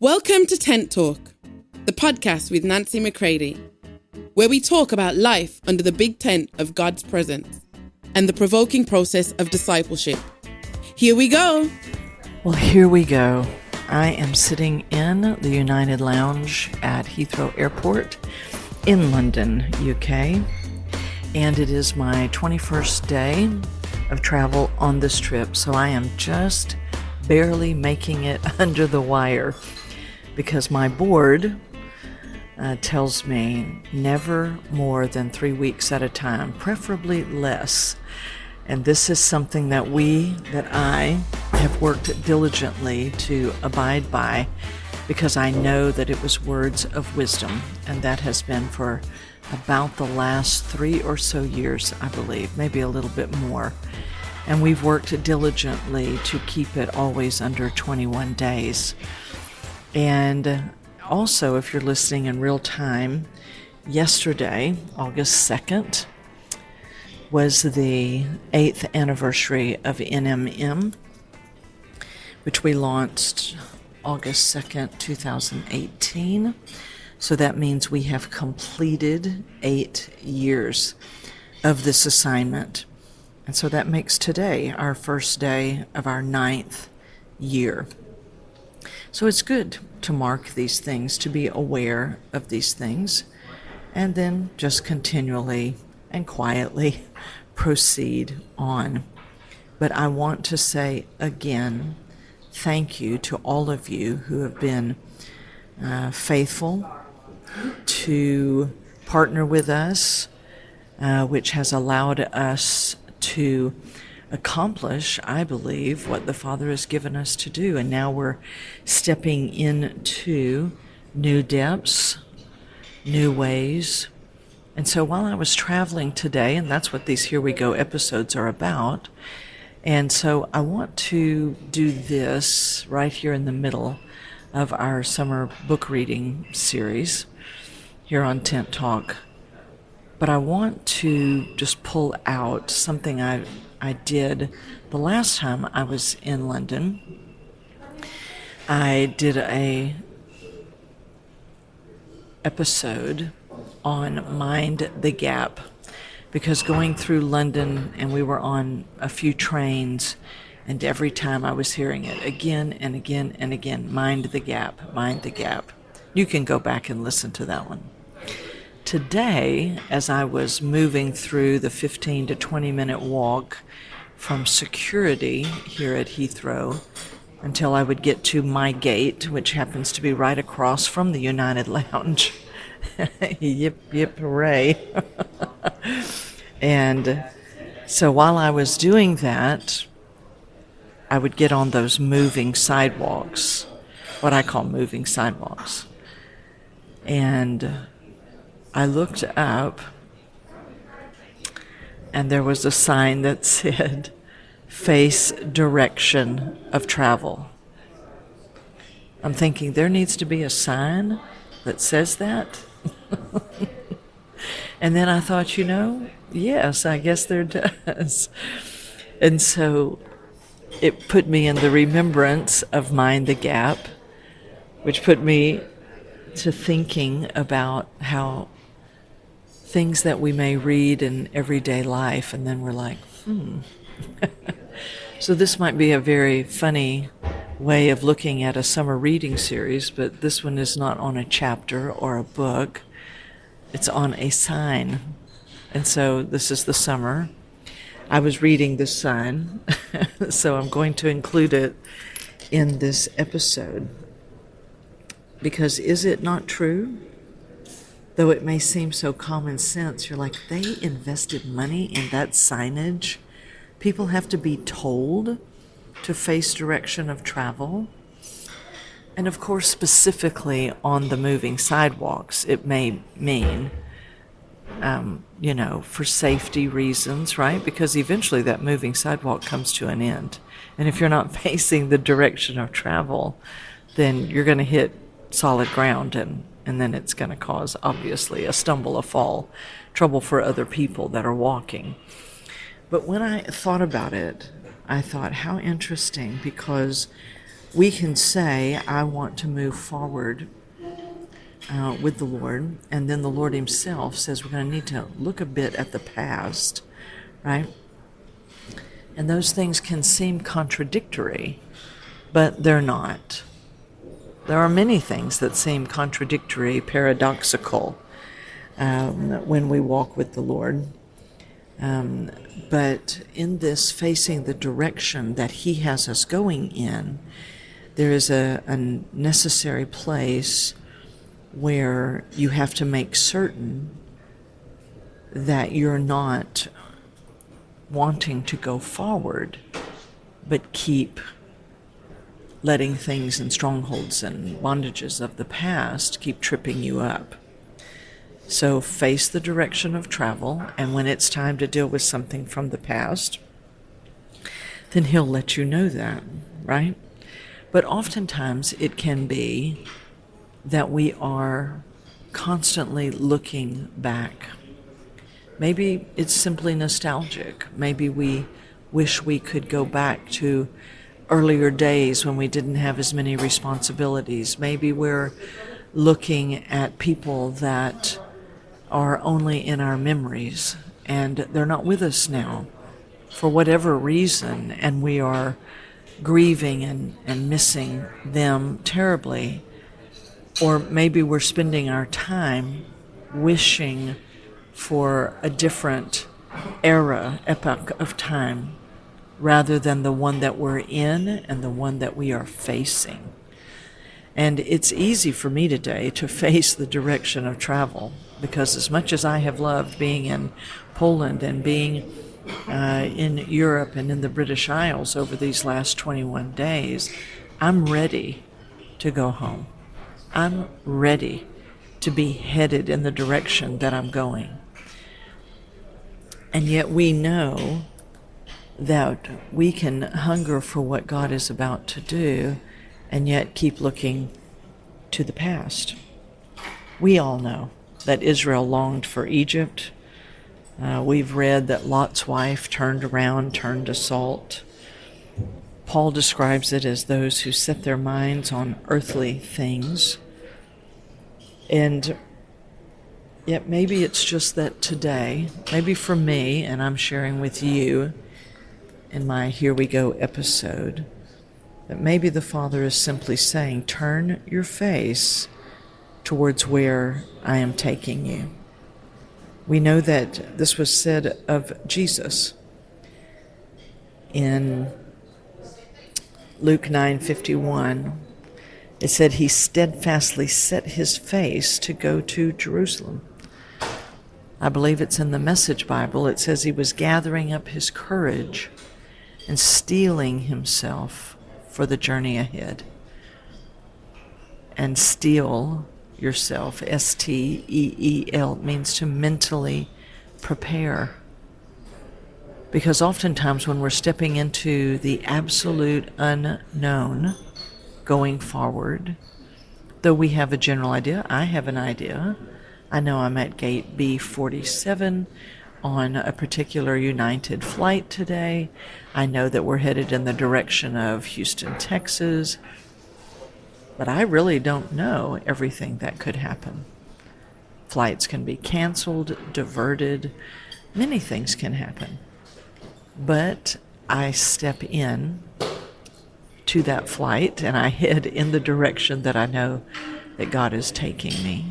Welcome to Tent Talk, the podcast with Nancy McCready, where we talk about life under the big tent of God's presence and the provoking process of discipleship. Here we go. Well, here we go. I am sitting in the United Lounge at Heathrow Airport in London, UK, and it is my 21st day of travel on this trip, so I am just barely making it under the wire because my board tells me never more than 3 weeks at a time, preferably less. And this is something that I have worked diligently to abide by because I know that it was words of wisdom, and that has been for about the last 3 or so years, I believe, maybe a little bit more. And we've worked diligently to keep it always under 21 days. And also, if you're listening in real time, yesterday, August 2nd, was the 8th anniversary of NMM, which we launched August 2nd, 2018. So that means we have completed 8 years of this assignment. And so that makes today our first day of our 9th year. So it's good to mark these things, to be aware of these things, and then just continually and quietly proceed on. But I want to say again, thank you to all of you who have been faithful to partner with us, which has allowed us to accomplish, I believe, what the Father has given us to do. And now we're stepping into new depths, new ways. And so while I was traveling today, and that's what these Here We Go episodes are about, and so I want to do this right here in the middle of our summer book reading series here on Tent Talk. But I want to just pull out something I did the last time I was in London. I did a episode on Mind the Gap, because going through London, and we were on a few trains, and every time I was hearing it again and again and again, mind the gap, mind the gap. You can go back and listen to that one. Today, as I was moving through the 15 to 20 minute walk from security here at Heathrow until I would get to my gate, which happens to be right across from the United Lounge. Yip, yip, hooray. And so while I was doing that, I would get on those moving sidewalks, what I call moving sidewalks. And I looked up, and there was a sign that said, face direction of travel. I'm thinking, there needs to be a sign that says that? And then I thought, yes, I guess there does. And so it put me in the remembrance of Mind the Gap, which put me to thinking about how things that we may read in everyday life, and then we're like, So this might be a very funny way of looking at a summer reading series, but this one is not on a chapter or a book. It's on a sign. And so this is the summer. I was reading this sign, so I'm going to include it in this episode. Because is it not true? Though it may seem so common sense, you're like, they invested money in that signage. People have to be told to face direction of travel. And of course, specifically on the moving sidewalks, it may mean, for safety reasons, right? Because eventually that moving sidewalk comes to an end. And if you're not facing the direction of travel, then you're going to hit solid ground, and then it's going to cause, obviously, a stumble, a fall, trouble for other people that are walking. But when I thought about it, I thought, how interesting, because we can say, I want to move forward with the Lord, and then the Lord himself says we're going to need to look a bit at the past, right? And those things can seem contradictory, but they're not. There are many things that seem contradictory, paradoxical, when we walk with the Lord. But in this facing the direction that he has us going in, there is a necessary place where you have to make certain that you're not wanting to go forward, but keep letting things and strongholds and bondages of the past keep tripping you up. So face the direction of travel, and when it's time to deal with something from the past, then he'll let you know that, right? But oftentimes it can be that we are constantly looking back. Maybe it's simply nostalgic. Maybe we wish we could go back to earlier days when we didn't have as many responsibilities. Maybe we're looking at people that are only in our memories and they're not with us now for whatever reason, and we are grieving and missing them terribly. Or maybe we're spending our time wishing for a different epoch of time, rather than the one that we're in and the one that we are facing. And it's easy for me today to face the direction of travel, because as much as I have loved being in Poland and being in Europe and in the British Isles over these last 21 days, I'm ready to go home. I'm ready to be headed in the direction that I'm going. And yet we know that we can hunger for what God is about to do and yet keep looking to the past. We all know that Israel longed for Egypt. We've read that Lot's wife turned around, turned to salt. Paul describes it as those who set their minds on earthly things. And yet maybe it's just that today, maybe for me, and I'm sharing with you in my Here We Go episode, that maybe the Father is simply saying, turn your face towards where I am taking you. We know that this was said of Jesus in Luke 9:51. It said he steadfastly set his face to go to Jerusalem. I believe it's in the Message Bible. It says he was gathering up his courage and steeling himself for the journey ahead. And steel yourself, S-T-E-E-L, means to mentally prepare. Because oftentimes when we're stepping into the absolute unknown, going forward, though we have a general idea, I have an idea. I know I'm at gate B47 on a particular United flight today. I know that we're headed in the direction of Houston, Texas. But I really don't know everything that could happen. Flights can be canceled, diverted. Many things can happen. But I step in to that flight and I head in the direction that I know that God is taking me.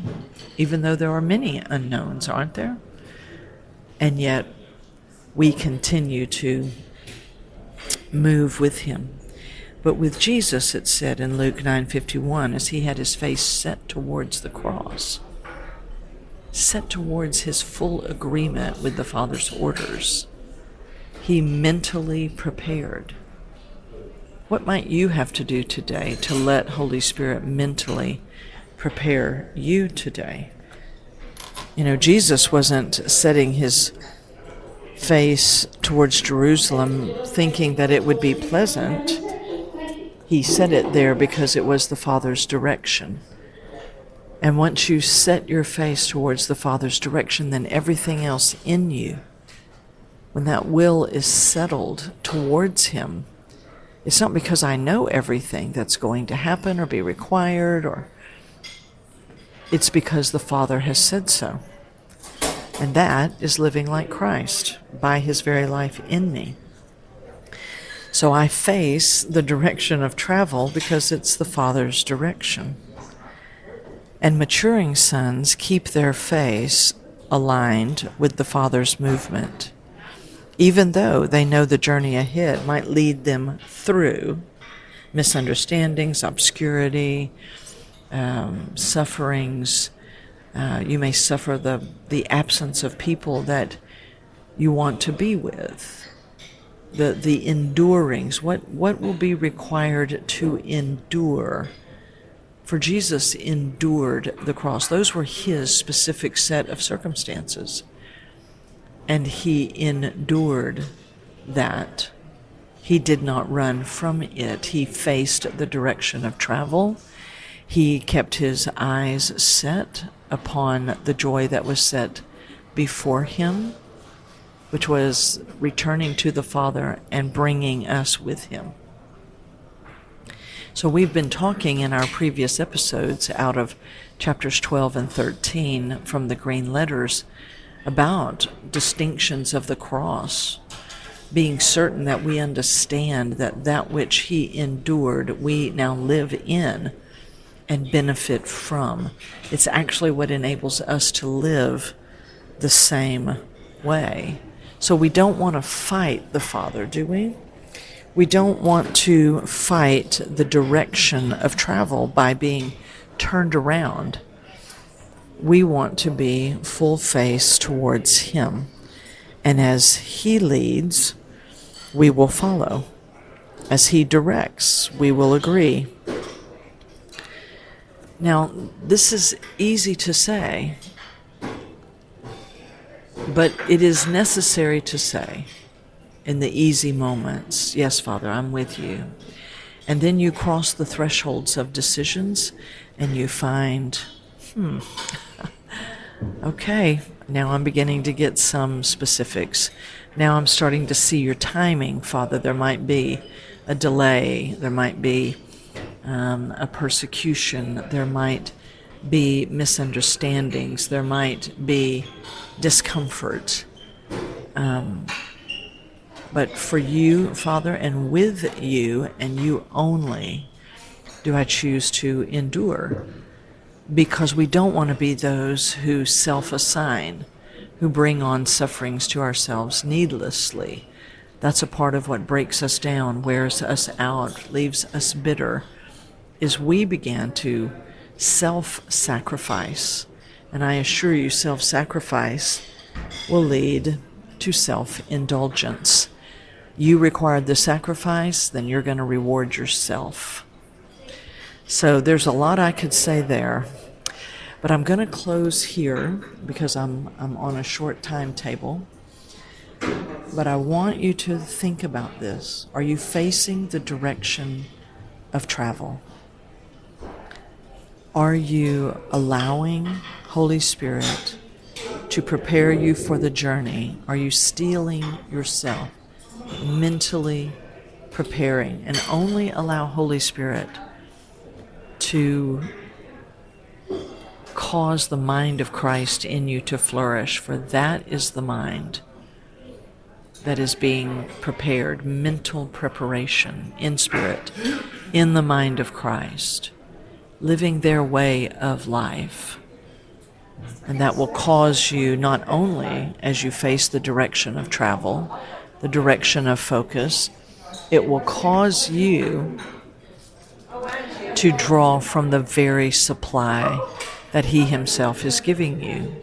Even though there are many unknowns, aren't there? And yet we continue to move with him. But with Jesus, it said in Luke 9:51, as he had his face set towards the cross, set towards his full agreement with the Father's orders, he mentally prepared. What might you have to do today to let Holy Spirit mentally prepare you today? You know, Jesus wasn't setting his face towards Jerusalem thinking that it would be pleasant. He set it there because it was the Father's direction. And once you set your face towards the Father's direction, then everything else in you, when that will is settled towards him, It's not because I know everything that's going to happen or be required, or it's because the Father has said so. And that is living like Christ by his very life in me. So I face the direction of travel because it's the Father's direction. And maturing sons keep their face aligned with the Father's movement, even though they know the journey ahead might lead them through misunderstandings, obscurity, sufferings. You may suffer the absence of people that you want to be with. The endurings, what will be required to endure. For Jesus endured the cross. Those were his specific set of circumstances. And he endured that. He did not run from it. He faced the direction of travel. He kept his eyes set upon the joy that was set before him, which was returning to the Father and bringing us with him. So we've been talking in our previous episodes out of chapters 12 and 13 from the green letters about distinctions of the cross, being certain that we understand that that which he endured, we now live in and benefit from. It's actually what enables us to live the same way. So we don't want to fight the Father, do we? We don't want to fight the direction of travel by being turned around. We want to be full face towards him. And as he leads, we will follow. As he directs, we will agree. Now, this is easy to say, but it is necessary to say in the easy moments, yes, Father, I'm with you. And then you cross the thresholds of decisions and you find, okay, now I'm beginning to get some specifics. Now I'm starting to see your timing, Father. There might be a delay. There might be a persecution. There might be misunderstandings. There might be discomfort. But for you, Father, and with you, and you only, do I choose to endure. Because we don't want to be those who self-assign, who bring on sufferings to ourselves needlessly. That's a part of what breaks us down, wears us out, leaves us bitter, is we began to self-sacrifice. And I assure you, self-sacrifice will lead to self-indulgence. You required the sacrifice, then you're going to reward yourself. So there's a lot I could say there, but I'm going to close here because I'm on a short timetable. But I want you to think about this. Are you facing the direction of travel? Are you allowing Holy Spirit to prepare you for the journey? Are you steeling yourself, mentally preparing, and only allow Holy Spirit to cause the mind of Christ in you to flourish, for that is the mind that is being prepared, mental preparation in spirit, in the mind of Christ, living their way of life. And that will cause you not only, as you face the direction of travel, the direction of focus, it will cause you to draw from the very supply that he himself is giving you.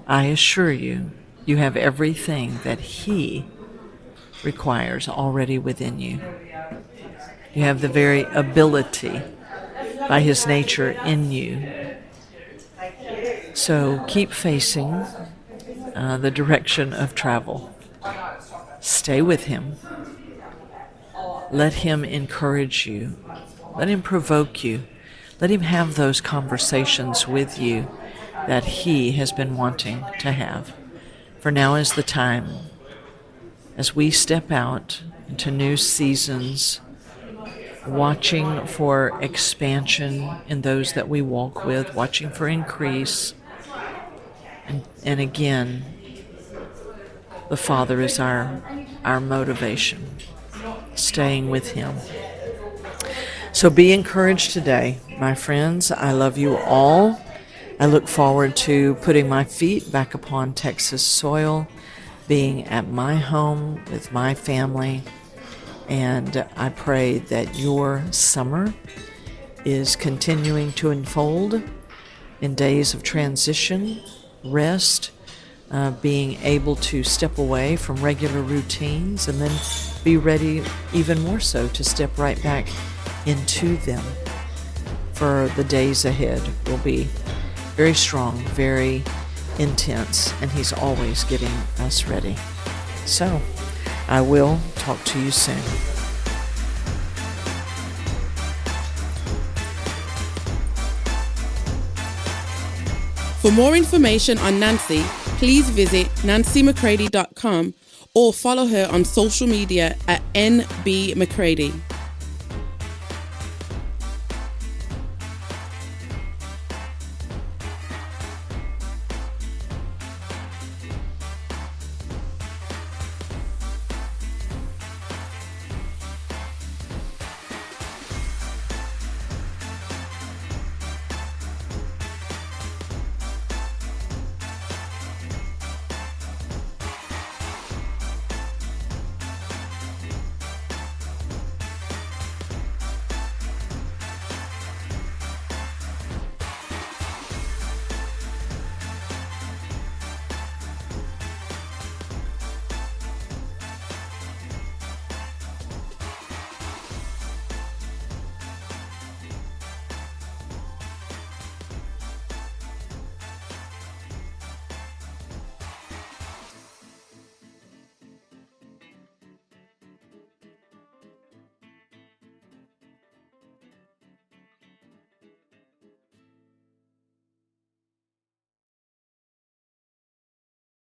I assure you, you have everything that he requires already within you. You have the very ability by his nature in you. So keep facing the direction of travel. Stay with him. Let him encourage you. Let him provoke you. Let him have those conversations with you that he has been wanting to have. For now is the time, as we step out into new seasons watching for expansion in those that we walk with, watching for increase. And again, the Father is our motivation, staying with Him. So be encouraged today, my friends. I love you all. I look forward to putting my feet back upon Texas soil, being at my home with my family. And I pray that your summer is continuing to unfold in days of transition, rest, being able to step away from regular routines and then be ready even more so to step right back into them. For the days ahead will be very strong, very intense, and He's always getting us ready. So, I will talk to you soon. For more information on Nancy, please visit nancymccready.com or follow her on social media at NBMcCready.